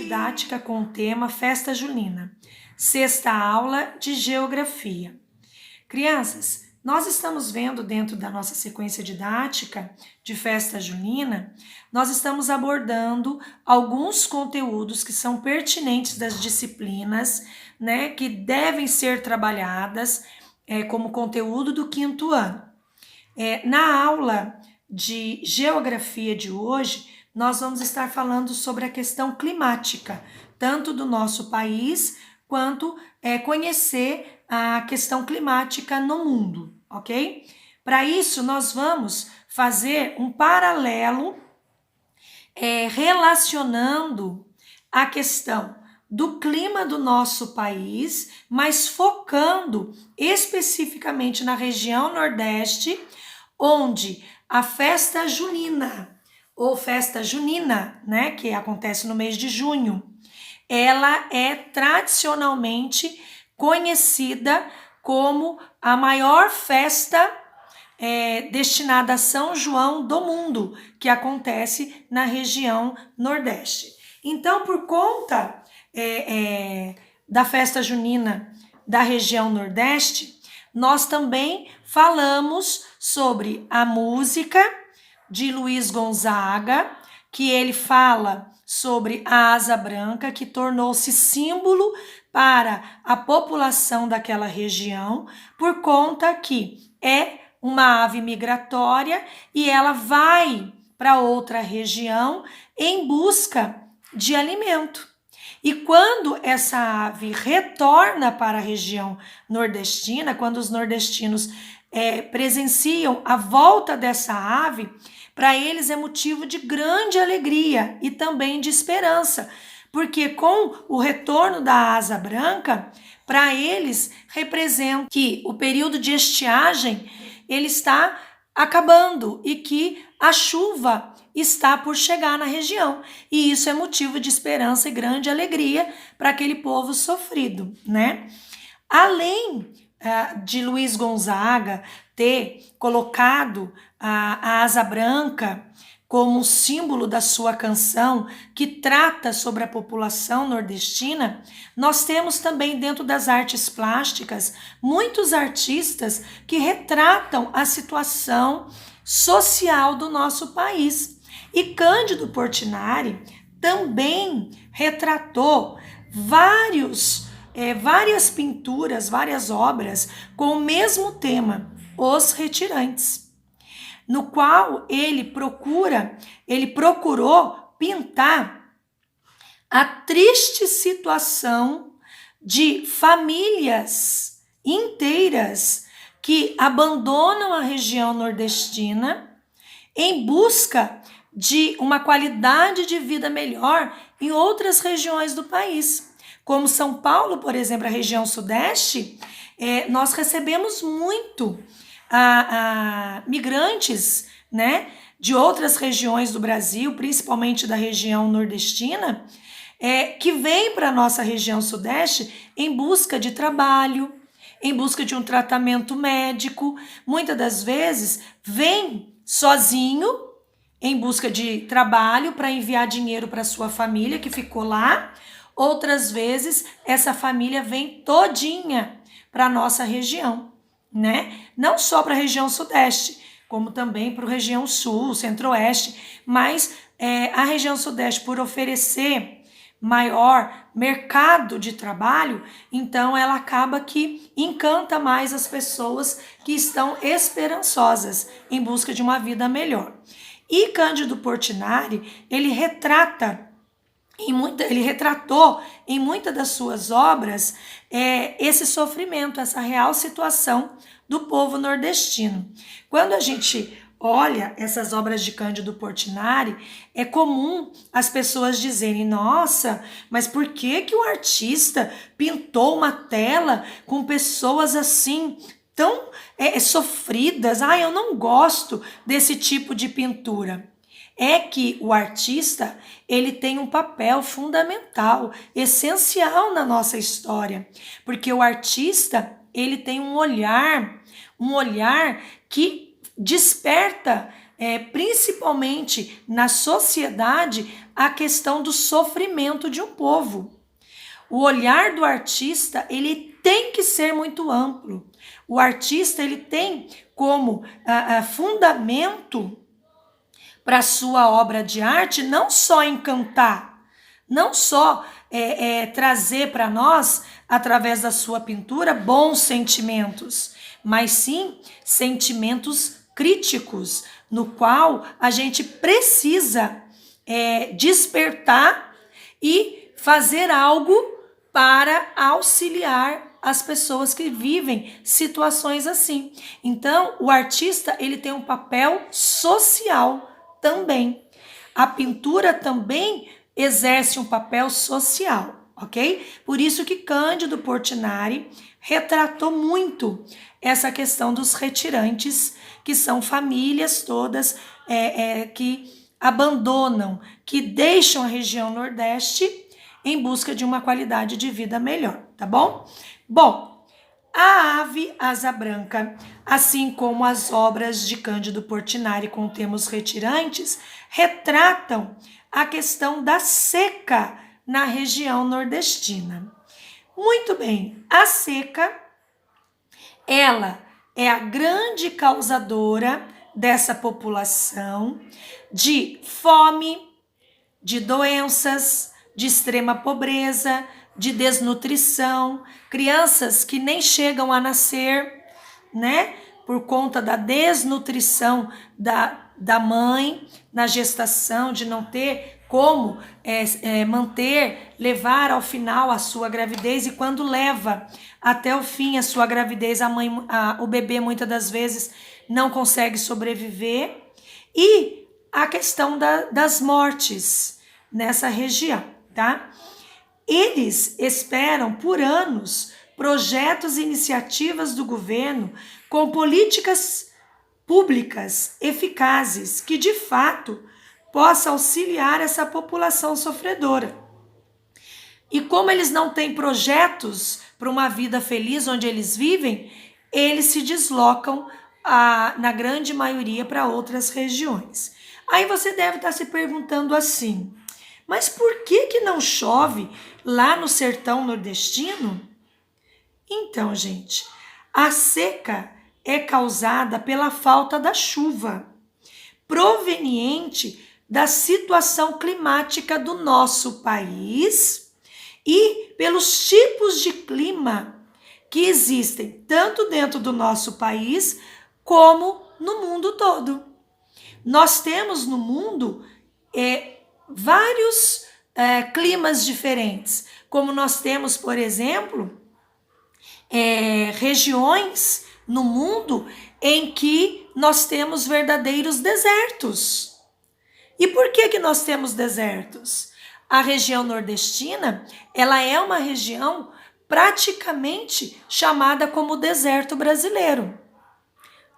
didática com o tema Festa Junina, sexta aula de Geografia. Crianças, nós estamos vendo dentro da nossa sequência didática de Festa Junina, nós estamos abordando alguns conteúdos que são pertinentes das disciplinas, né, que devem ser trabalhadas como conteúdo do quinto ano. Na aula de Geografia de hoje, nós vamos estar falando sobre a questão climática, tanto do nosso país, quanto conhecer a questão climática no mundo, ok? Para isso, nós vamos fazer um paralelo relacionando a questão do clima do nosso país, mas focando especificamente na região Nordeste, onde a festa junina, ou festa junina, né, que acontece no mês de junho, ela é tradicionalmente conhecida como a maior festa destinada a São João do mundo, que acontece na região Nordeste. Então, por conta da festa junina da região Nordeste, nós também falamos sobre a música de Luiz Gonzaga, que ele fala sobre a asa branca, que tornou-se símbolo para a população daquela região, por conta que é uma ave migratória e ela vai para outra região em busca de alimento. E quando essa ave retorna para a região nordestina, quando os nordestinos presenciam a volta dessa ave, para eles é motivo de grande alegria e também de esperança, porque com o retorno da asa branca, para eles representa que o período de estiagem ele está acabando e que a chuva está por chegar na região. E isso é motivo de esperança e grande alegria para aquele povo sofrido, né? Além de Luiz Gonzaga ter colocado a asa branca como símbolo da sua canção, que trata sobre a população nordestina, nós temos também dentro das artes plásticas muitos artistas que retratam a situação social do nosso país. E Cândido Portinari também retratou várias pinturas, várias obras com o mesmo tema, Os Retirantes, no qual ele procurou pintar a triste situação de famílias inteiras que abandonam a região nordestina em busca de uma qualidade de vida melhor em outras regiões do país. Como São Paulo, por exemplo, a região sudeste, nós recebemos muito migrantes, né, de outras regiões do Brasil, principalmente da região nordestina, que vêm para a nossa região sudeste em busca de trabalho, em busca de um tratamento médico. Muitas das vezes vem sozinho em busca de trabalho para enviar dinheiro para sua família que ficou lá. Outras vezes essa família vem todinha para a nossa região, né? Não só para a região sudeste, como também para a região sul, centro-oeste, mas a região sudeste, por oferecer maior mercado de trabalho, então ela acaba que encanta mais as pessoas que estão esperançosas em busca de uma vida melhor. E Cândido Portinari, ele retratou em muitas das suas obras esse sofrimento, essa real situação do povo nordestino. Quando a gente olha essas obras de Cândido Portinari, é comum as pessoas dizerem: nossa, mas por que o artista pintou uma tela com pessoas assim tão sofridas? Eu não gosto desse tipo de pintura. É que o artista, ele tem um papel fundamental, essencial na nossa história, porque o artista, ele tem um olhar que desperta principalmente na sociedade, a questão do sofrimento de um povo. O olhar do artista, ele tem que ser muito amplo. O artista, ele tem como fundamento para sua obra de arte não só encantar, não só trazer para nós, através da sua pintura, bons sentimentos, mas sim sentimentos críticos, no qual a gente precisa despertar e fazer algo para auxiliar as pessoas que vivem situações assim. Então, o artista, ele tem um papel social também. A pintura também exerce um papel social, ok? Por isso que Cândido Portinari retratou muito essa questão dos retirantes, que são famílias todas que abandonam, que deixam a região Nordeste em busca de uma qualidade de vida melhor, tá bom? Bom, a Ave Asa Branca, assim como as obras de Cândido Portinari com temas retirantes, retratam a questão da seca na região nordestina. Muito bem, a seca, ela é a grande causadora dessa população de fome, de doenças, de extrema pobreza, de desnutrição, crianças que nem chegam a nascer, né? Por conta da desnutrição da mãe na gestação, de não ter como levar ao final a sua gravidez, e quando leva até o fim a sua gravidez, o bebê muitas das vezes não consegue sobreviver, e a questão das mortes nessa região, tá? Eles esperam por anos projetos e iniciativas do governo com políticas públicas eficazes que, de fato, possa auxiliar essa população sofredora. E como eles não têm projetos para uma vida feliz onde eles vivem, eles se deslocam, na grande maioria, para outras regiões. Aí você deve estar se perguntando assim: mas por que não chove lá no sertão nordestino? Então, gente, a seca é causada pela falta da chuva, proveniente da situação climática do nosso país e pelos tipos de clima que existem tanto dentro do nosso país como no mundo todo. Nós temos no mundo vários climas diferentes, como nós temos, por exemplo, regiões no mundo em que nós temos verdadeiros desertos. E por que nós temos desertos? A região nordestina, ela é uma região praticamente chamada como deserto brasileiro,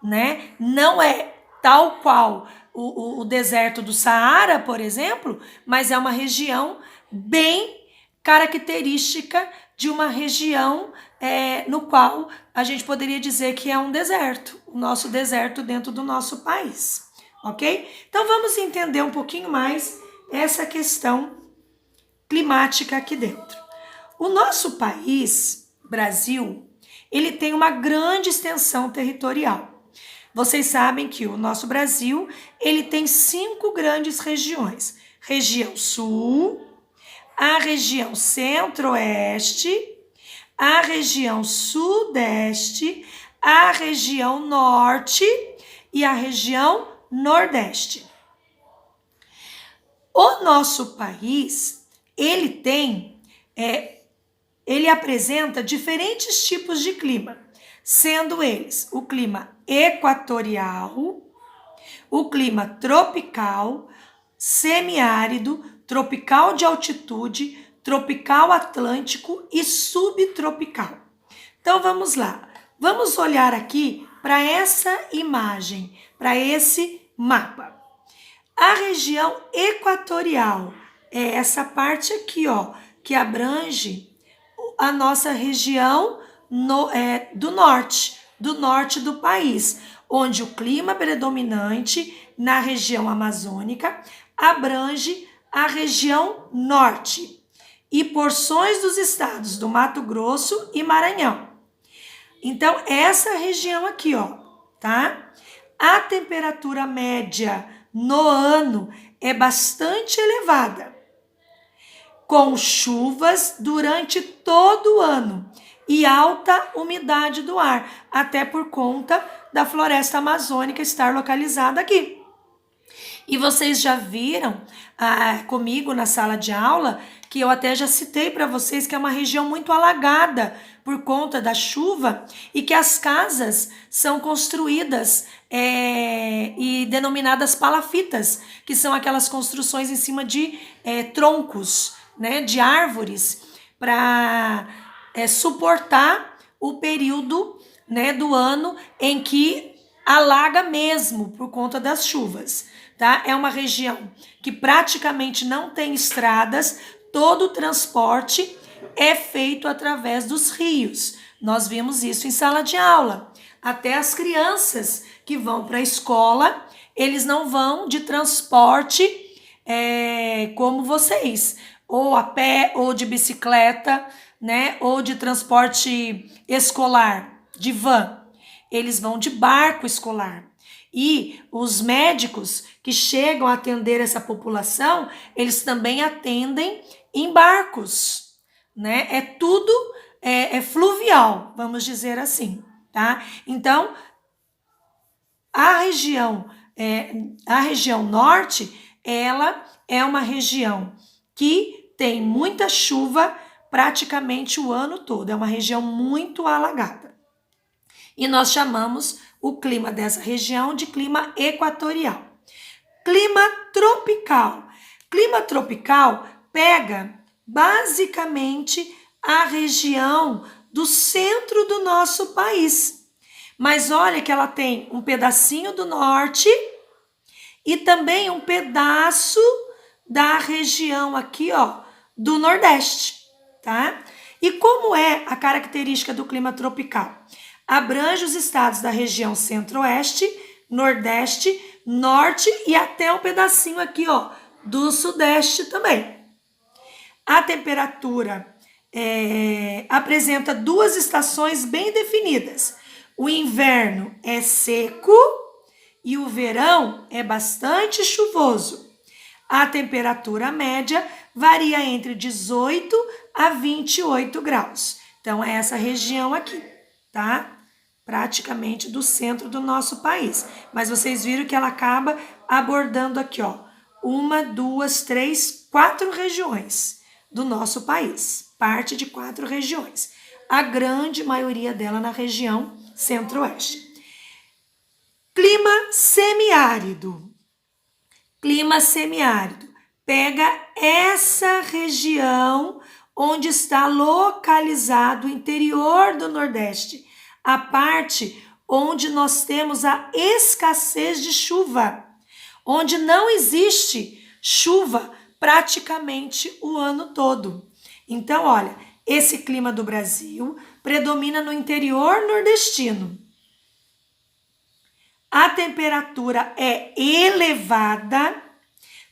né? Não é tal qual o deserto do Saara, por exemplo, mas é uma região bem característica de uma região no qual a gente poderia dizer que é um deserto, o nosso deserto dentro do nosso país, ok? Então vamos entender um pouquinho mais essa questão climática aqui dentro. O nosso país, Brasil, ele tem uma grande extensão territorial. Vocês sabem que o nosso Brasil, ele tem 5 grandes regiões. Região Sul, a região Centro-Oeste, a região Sudeste, a região Norte e a região Nordeste. O nosso país, ele apresenta diferentes tipos de clima, sendo eles o clima equatorial, o clima tropical, semiárido, tropical de altitude, tropical atlântico e subtropical. Então vamos lá, vamos olhar aqui para essa imagem, para esse mapa. A região equatorial é essa parte aqui, ó, que abrange a nossa região do norte do país, onde o clima predominante na região amazônica abrange a região norte e porções dos estados do Mato Grosso e Maranhão. Então, essa região aqui, ó, tá? A temperatura média no ano é bastante elevada, com chuvas durante todo o ano e alta umidade do ar, até por conta da floresta amazônica estar localizada aqui. E vocês já viram comigo na sala de aula, que eu até já citei para vocês que é uma região muito alagada por conta da chuva e que as casas são construídas e denominadas palafitas, que são aquelas construções em cima de troncos, né, de árvores, para suportar o período, né, do ano em que alaga mesmo por conta das chuvas. Tá? É uma região que praticamente não tem estradas, todo o transporte é feito através dos rios. Nós vimos isso em sala de aula. Até as crianças que vão para a escola, eles não vão de transporte como vocês, ou a pé, ou de bicicleta, né? Ou de transporte escolar, de van. Eles vão de barco escolar. E os médicos que chegam a atender essa população, eles também atendem em barcos, né? É tudo fluvial, vamos dizer assim, tá? Então, a região norte, ela é uma região que tem muita chuva praticamente o ano todo. É uma região muito alagada. E nós chamamos o clima dessa região de clima equatorial. Clima tropical. Clima tropical pega basicamente a região do centro do nosso país. Mas olha que ela tem um pedacinho do norte e também um pedaço da região aqui, ó, do nordeste, tá? E como é a característica do clima tropical? Abrange os estados da região centro-oeste, nordeste, norte e até um pedacinho aqui, ó, do sudeste também. A temperatura apresenta duas estações bem definidas. O inverno é seco e o verão é bastante chuvoso. A temperatura média varia entre 18 a 28 graus. Então, é essa região aqui, tá? Praticamente do centro do nosso país. Mas vocês viram que ela acaba abordando aqui, ó, 1, 2, 3, 4 regiões do nosso país. Parte de 4 regiões. A grande maioria dela na região centro-oeste. Clima semiárido. Clima semiárido. Pega essa região onde está localizado o interior do Nordeste. A parte onde nós temos a escassez de chuva, onde não existe chuva praticamente o ano todo. Então, olha, esse clima do Brasil predomina no interior nordestino. A temperatura é elevada,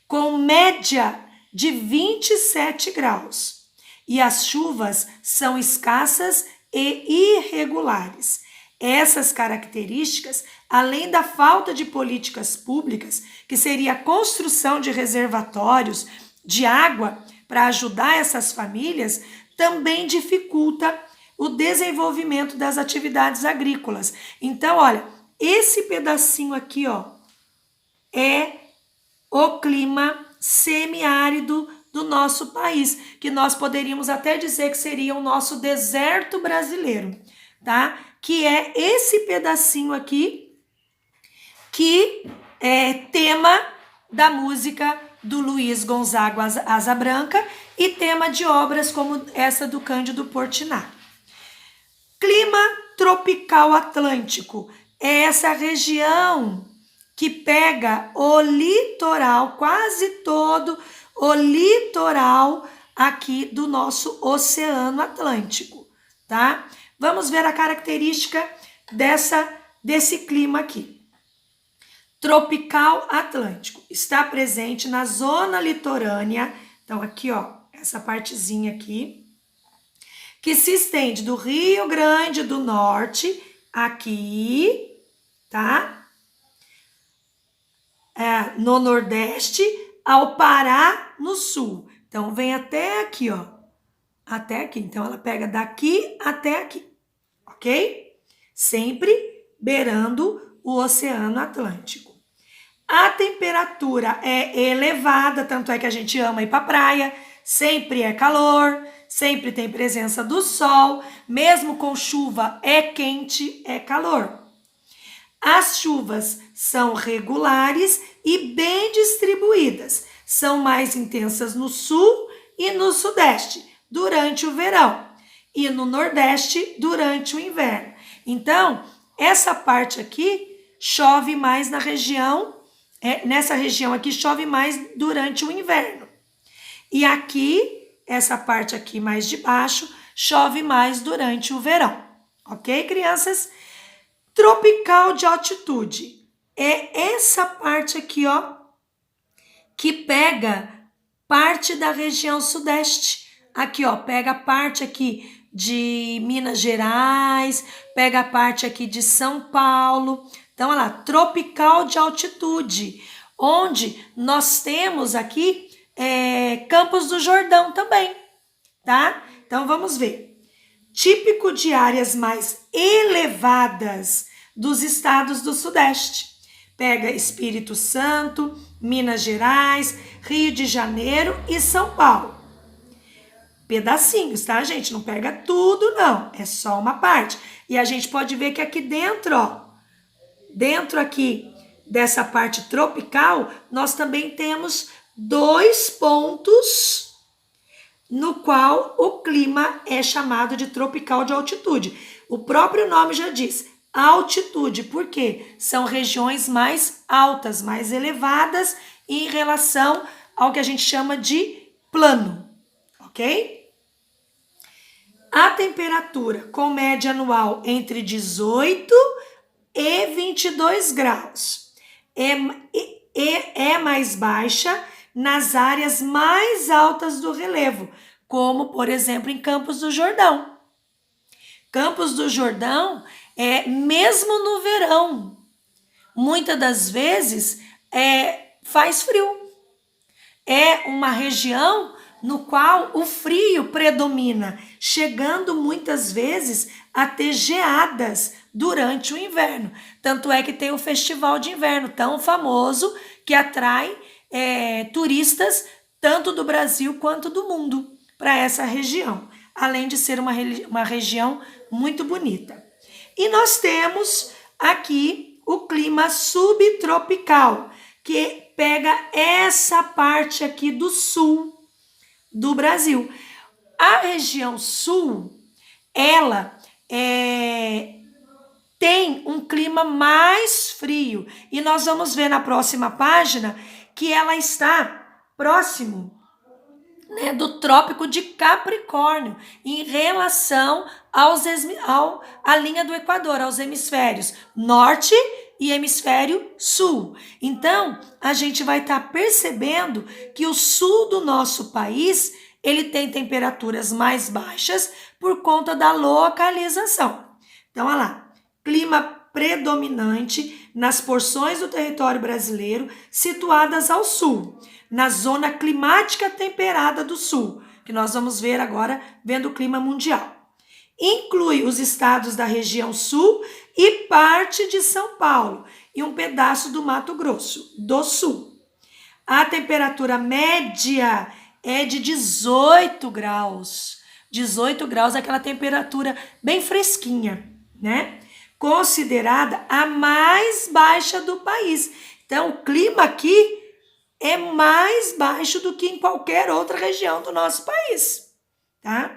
com média de 27 graus. E as chuvas são escassas e irregulares. Essas características, além da falta de políticas públicas, que seria a construção de reservatórios de água para ajudar essas famílias, também dificulta o desenvolvimento das atividades agrícolas. Então, olha, esse pedacinho aqui, ó, é o clima semiárido do nosso país, que nós poderíamos até dizer que seria o nosso deserto brasileiro, tá? Que é esse pedacinho aqui, que é tema da música do Luiz Gonzaga Asa Branca e tema de obras como essa do Cândido Portinari. Clima tropical atlântico é essa região que pega o litoral, quase todo o litoral aqui do nosso Oceano Atlântico, tá? Vamos ver a característica dessa desse clima aqui. Tropical Atlântico. Está presente na zona litorânea. Então, aqui, ó, essa partezinha aqui, que se estende do Rio Grande do Norte, aqui, tá? No Nordeste, ao Pará, no Sul. Então, vem até aqui, ó. Até aqui. Então, ela pega daqui até aqui, ok? Sempre beirando o Oceano Atlântico. A temperatura é elevada, tanto é que a gente ama ir para a praia, sempre é calor, sempre tem presença do sol, mesmo com chuva é quente, é calor. As chuvas são regulares e bem distribuídas, são mais intensas no sul e no sudeste, durante o verão, e no nordeste, durante o inverno. Então, essa parte aqui chove mais na região, nessa região aqui chove mais durante o inverno. E aqui, essa parte aqui mais de baixo, chove mais durante o verão. Ok, crianças? Tropical de altitude. É essa parte aqui, ó, que pega parte da região sudeste. Aqui, ó, pega a parte aqui de Minas Gerais, pega a parte aqui de São Paulo. Então, olha lá, tropical de altitude, onde nós temos aqui Campos do Jordão também, tá? Então, vamos ver. Típico de áreas mais elevadas dos estados do Sudeste. Pega Espírito Santo, Minas Gerais, Rio de Janeiro e São Paulo. Pedacinhos, tá, gente? Não pega tudo, não. É só uma parte. E a gente pode ver que aqui dentro, ó, dentro aqui dessa parte tropical, nós também temos 2 pontos no qual o clima é chamado de tropical de altitude. O próprio nome já diz, altitude, porque são regiões mais altas, mais elevadas em relação ao que a gente chama de plano, ok? A temperatura com média anual entre 18 e 22 graus é mais baixa nas áreas mais altas do relevo, como, por exemplo, em Campos do Jordão. Campos do Jordão, mesmo no verão, muitas das vezes faz frio. É uma região no qual o frio predomina, chegando muitas vezes a ter geadas durante o inverno. Tanto é que tem o Festival de Inverno, tão famoso, que atrai turistas tanto do Brasil quanto do mundo para essa região, além de ser uma região muito bonita. E nós temos aqui o clima subtropical, que pega essa parte aqui do sul do Brasil. A região sul, ela tem um clima mais frio. E nós vamos ver na próxima página que ela está próximo, né, do Trópico de Capricórnio, em relação à linha do Equador, aos hemisférios norte e hemisfério sul. Então, a gente vai estar percebendo que o sul do nosso país, ele tem temperaturas mais baixas por conta da localização. Então, olha lá, clima predominante nas porções do território brasileiro situadas ao sul, na zona climática temperada do sul, que nós vamos ver agora vendo o clima mundial. Inclui os estados da região sul e parte de São Paulo e um pedaço do Mato Grosso do sul. A temperatura média é de 18 graus. 18 graus é aquela temperatura bem fresquinha, né? Considerada a mais baixa do país. Então, o clima aqui é mais baixo do que em qualquer outra região do nosso país, tá?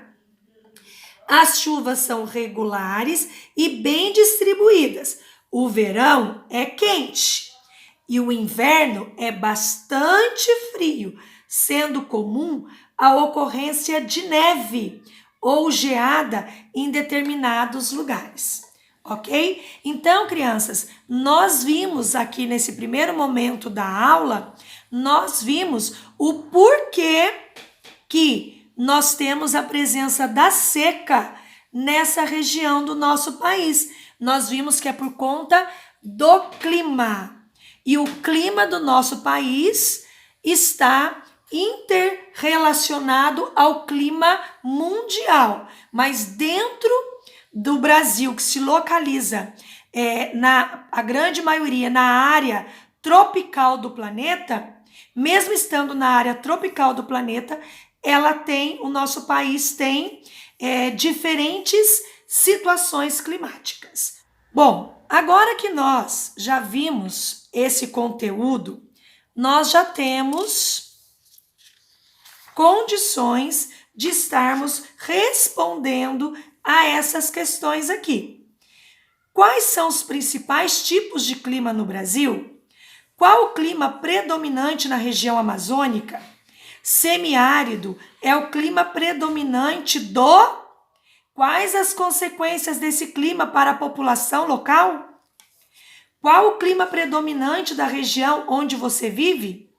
As chuvas são regulares e bem distribuídas. O verão é quente e o inverno é bastante frio, sendo comum a ocorrência de neve ou geada em determinados lugares. ok? Então, crianças, nós vimos aqui nesse primeiro momento da aula, nós vimos o porquê que nós temos a presença da seca nessa região do nosso país. Nós vimos que é por conta do clima. E o clima do nosso país está interrelacionado ao clima mundial. Mas dentro do Brasil, que se localiza a grande maioria na área tropical do planeta, mesmo estando na área tropical do planeta, o nosso país tem diferentes situações climáticas. Bom, agora que nós já vimos esse conteúdo, nós já temos condições de estarmos respondendo a essas questões aqui. Quais são os principais tipos de clima no Brasil? Qual o clima predominante na região amazônica? Semiárido é o clima predominante do... Quais as consequências desse clima para a população local? Qual o clima predominante da região onde você vive?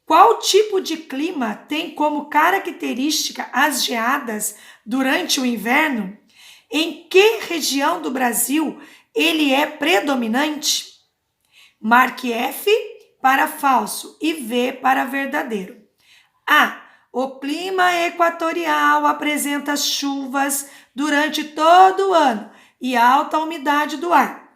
Qual tipo de clima tem como característica as geadas durante o inverno? Em que região do Brasil ele é predominante? Marque F para falso e V para verdadeiro. A. O clima equatorial apresenta chuvas durante todo o ano e alta umidade do ar.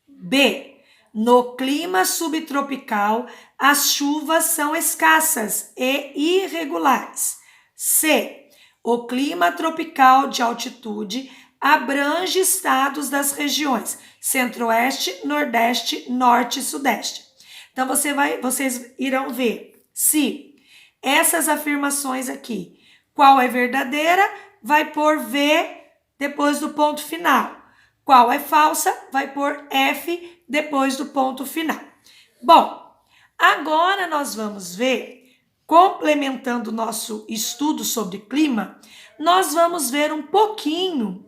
B. No clima subtropical, as chuvas são escassas e irregulares. C. O clima tropical de altitude abrange estados das regiões Centro-Oeste, Nordeste, Norte e Sudeste. Então, vocês irão ver se essas afirmações aqui, qual é verdadeira, vai pôr V depois do ponto final. Qual é falsa, vai pôr F depois do ponto final. Bom, agora nós vamos ver, complementando o nosso estudo sobre clima, nós vamos ver um pouquinho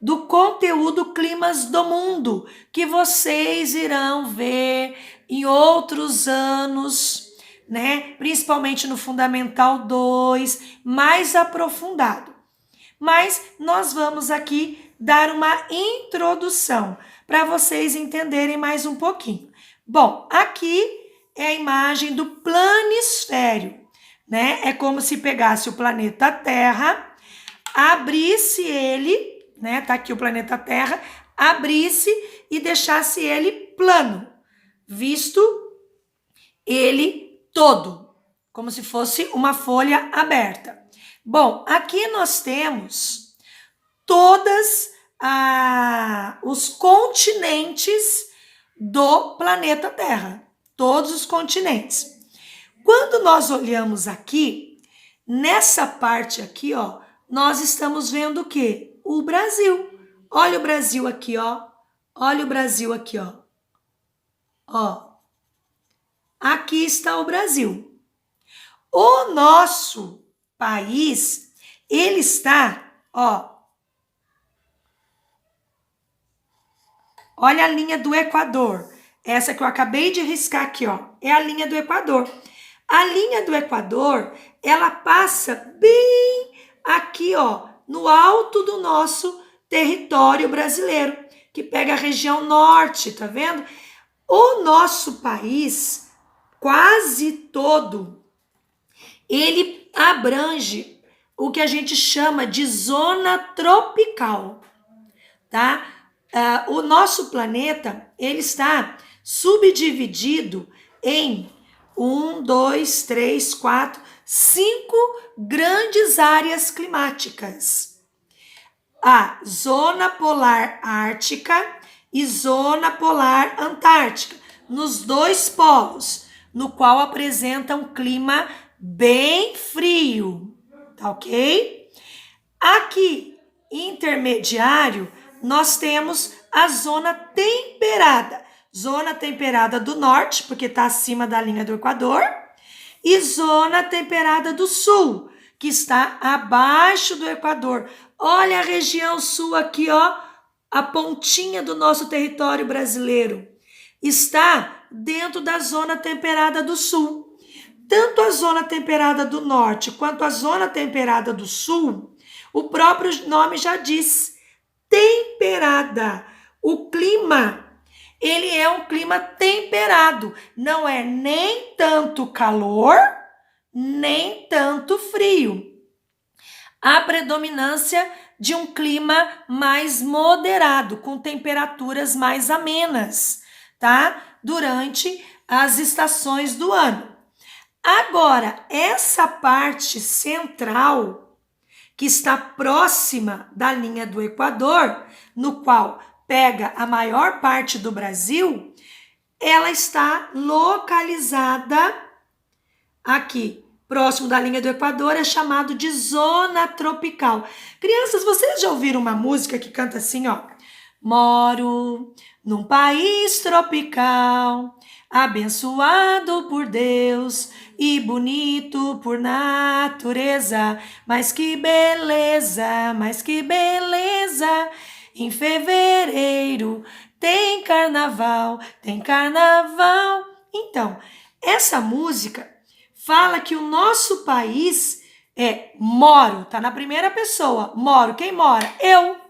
do conteúdo Climas do Mundo, que vocês irão ver em outros anos, né? Principalmente no Fundamental 2, mais aprofundado. Mas nós vamos aqui dar uma introdução para vocês entenderem mais um pouquinho. Bom, aqui é a imagem do planisfério, né? É como se pegasse o planeta Terra, abrisse ele, né? Tá aqui o planeta Terra, abrisse e deixasse ele plano, visto ele todo, como se fosse uma folha aberta. Bom, aqui nós temos todos os continentes do planeta Terra, todos os continentes. Quando nós olhamos aqui, nessa parte aqui, ó, nós estamos vendo o quê? O Brasil. Olha o Brasil aqui, ó. Olha o Brasil aqui, ó. Ó. Aqui está o Brasil. O nosso país, ele está, ó. Olha a linha do Equador. Essa que eu acabei de riscar aqui, ó, é a linha do Equador. A linha do Equador, ela passa bem aqui, ó, no alto do nosso território brasileiro, que pega a região norte, tá vendo? O nosso país, quase todo, ele abrange o que a gente chama de zona tropical, tá? O nosso planeta, ele está subdividido em 5 grandes áreas climáticas. A zona polar ártica e zona polar antártica, nos dois polos, no qual apresenta um clima bem frio, tá ok? Aqui, intermediário, nós temos a zona temperada do norte, porque está acima da linha do Equador, e zona temperada do sul, que está abaixo do Equador. Olha a região sul aqui, ó, a pontinha do nosso território brasileiro está dentro da zona temperada do sul. Tanto a zona temperada do norte quanto a zona temperada do sul, o próprio nome já diz, temperada. O clima, ele é um clima temperado, não é nem tanto calor, nem tanto frio. A predominância de um clima mais moderado, com temperaturas mais amenas, tá? Durante as estações do ano. Agora, essa parte central, que está próxima da linha do Equador, no qual pega a maior parte do Brasil, ela está localizada aqui, próximo da linha do Equador, é chamado de zona tropical. Crianças, vocês já ouviram uma música que canta assim, ó? Moro num país tropical, abençoado por Deus e bonito por natureza. Mas que beleza, mas que beleza. Em fevereiro tem carnaval, tem carnaval. Então, essa música fala que o nosso país moro, tá na primeira pessoa. Moro, quem mora? Eu.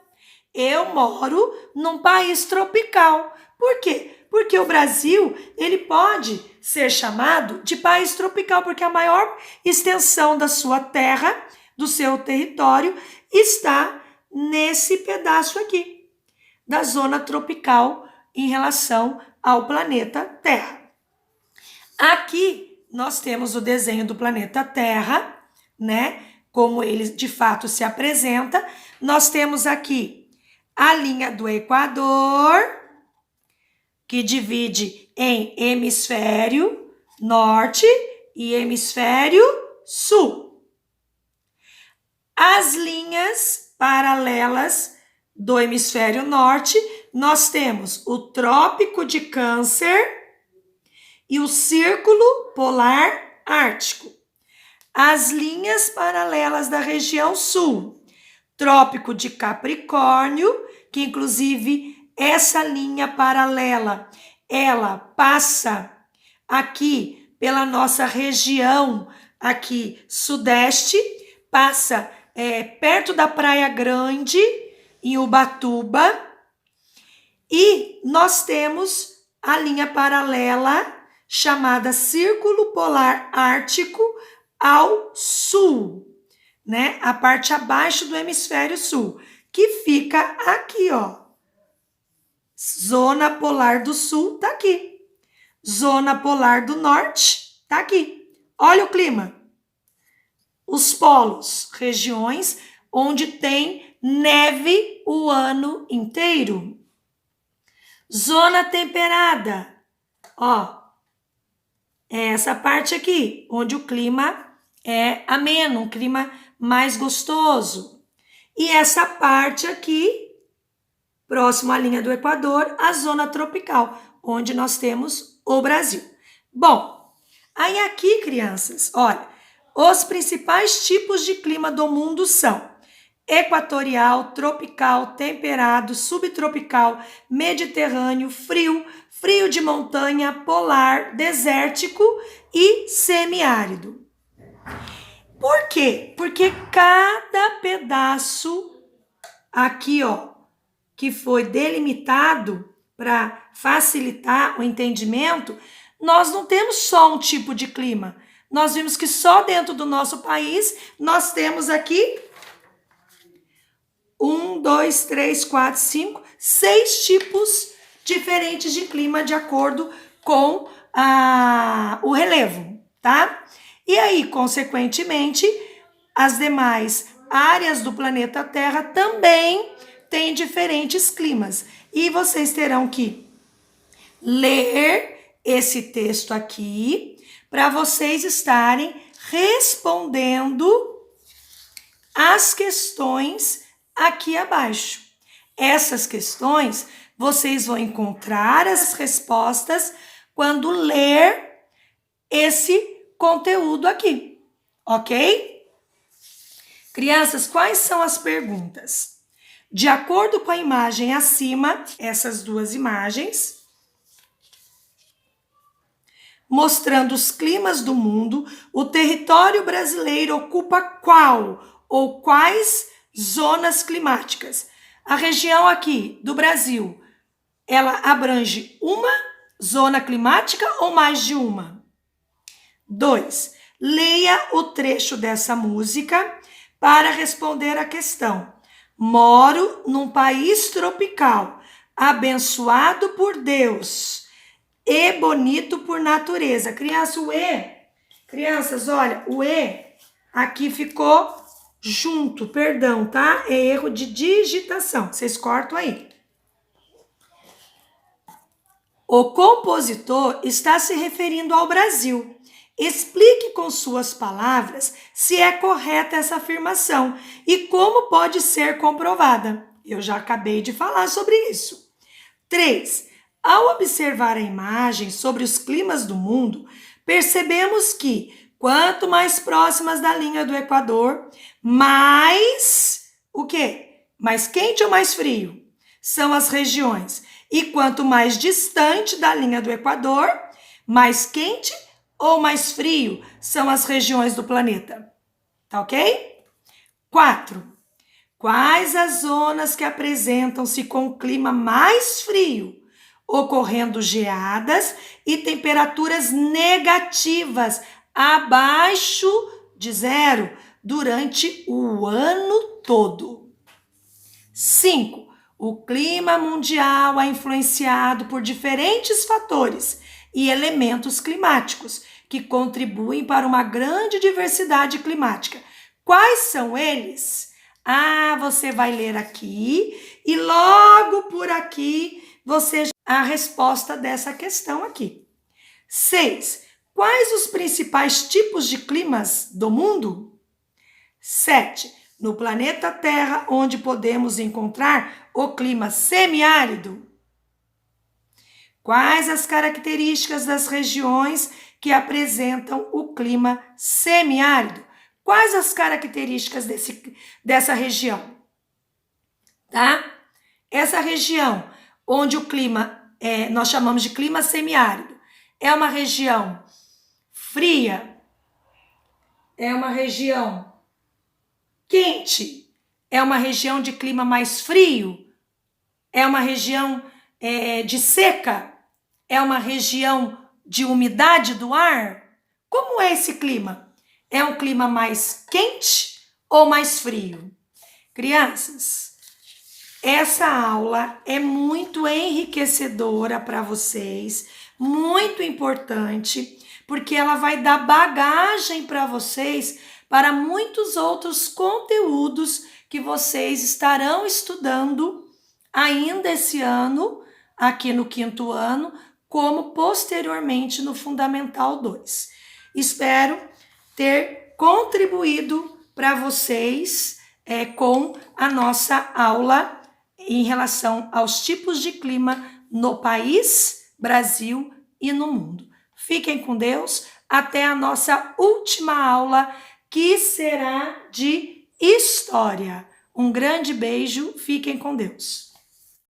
Eu moro num país tropical. Por quê? Porque o Brasil, ele pode ser chamado de país tropical, porque a maior extensão da sua terra, do seu território, está nesse pedaço aqui, da zona tropical em relação ao planeta Terra. Aqui nós temos o desenho do planeta Terra, né? Como ele de fato se apresenta. Nós temos aqui a linha do Equador, que divide em hemisfério norte e hemisfério sul. As linhas paralelas do hemisfério norte, nós temos o Trópico de Câncer e o Círculo Polar Ártico. As linhas paralelas da região sul, Trópico de Capricórnio, que inclusive essa linha paralela, ela passa aqui pela nossa região aqui sudeste, passa perto da Praia Grande, em Ubatuba, e nós temos a linha paralela chamada Círculo Polar Ártico ao sul, né? A parte abaixo do hemisfério sul, que fica aqui, ó. Zona polar do sul tá aqui. Zona polar do norte tá aqui. Olha o clima. Os polos, regiões onde tem neve o ano inteiro. Zona temperada, ó. É essa parte aqui, onde o clima é ameno, um clima mais gostoso. E essa parte aqui, próximo à linha do Equador, a zona tropical, onde nós temos o Brasil. Bom, aí aqui, crianças, olha, os principais tipos de clima do mundo são equatorial, tropical, temperado, subtropical, mediterrâneo, frio, frio de montanha, polar, desértico e semiárido. Por quê? Porque cada pedaço aqui, ó, que foi delimitado para facilitar o entendimento, nós não temos só um tipo de clima. Nós vimos que só dentro do nosso país nós temos aqui 1, 2, 3, 4, 5, 6 tipos diferentes de clima de acordo com o relevo, tá? E aí, consequentemente, as demais áreas do planeta Terra também têm diferentes climas. E vocês terão que ler esse texto aqui para vocês estarem respondendo as questões aqui abaixo. Essas questões, vocês vão encontrar as respostas quando ler esse conteúdo aqui, ok? Crianças, quais são as perguntas? De acordo com a imagem acima, essas duas imagens, mostrando os climas do mundo, o território brasileiro ocupa qual ou quais zonas climáticas? A região aqui do Brasil, ela abrange uma zona climática ou mais de uma? 2. Leia o trecho dessa música para responder a questão. Moro num país tropical, abençoado por Deus e bonito por natureza. Crianças, olha, o E aqui ficou junto, perdão, tá? É erro de digitação. Vocês cortam aí. O compositor está se referindo ao Brasil. Explique com suas palavras se é correta essa afirmação e como pode ser comprovada. Eu já acabei de falar sobre isso. 3. Ao observar a imagem sobre os climas do mundo, percebemos que quanto mais próximas da linha do Equador, mais o quê? Mais quente ou mais frio? São as regiões. E quanto mais distante da linha do Equador, mais quente ou mais frio são as regiões do planeta. Tá ok? 4. Quais as zonas que apresentam-se com o clima mais frio, ocorrendo geadas e temperaturas negativas abaixo de zero durante o ano todo? 5. O clima mundial é influenciado por diferentes fatores e elementos climáticos que contribuem para uma grande diversidade climática. Quais são eles? Você vai ler aqui e logo por aqui você já a resposta dessa questão aqui. 6. Quais os principais tipos de climas do mundo? 7. No planeta Terra, onde podemos encontrar o clima semiárido? Quais as características das regiões que apresentam o clima semiárido? Quais as características dessa região? Tá? Essa região onde o clima nós chamamos de clima semiárido é uma região fria? É uma região quente? É uma região de clima mais frio? É uma região de seca? É uma região de umidade do ar? Como é esse clima? É um clima mais quente ou mais frio? Crianças, essa aula é muito enriquecedora para vocês, muito importante, porque ela vai dar bagagem para vocês para muitos outros conteúdos que vocês estarão estudando ainda esse ano, aqui no 5º ano, como posteriormente no Fundamental 2. Espero ter contribuído para vocês com a nossa aula em relação aos tipos de clima no país, Brasil e no mundo. Fiquem com Deus, até a nossa última aula, que será de História. Um grande beijo, fiquem com Deus.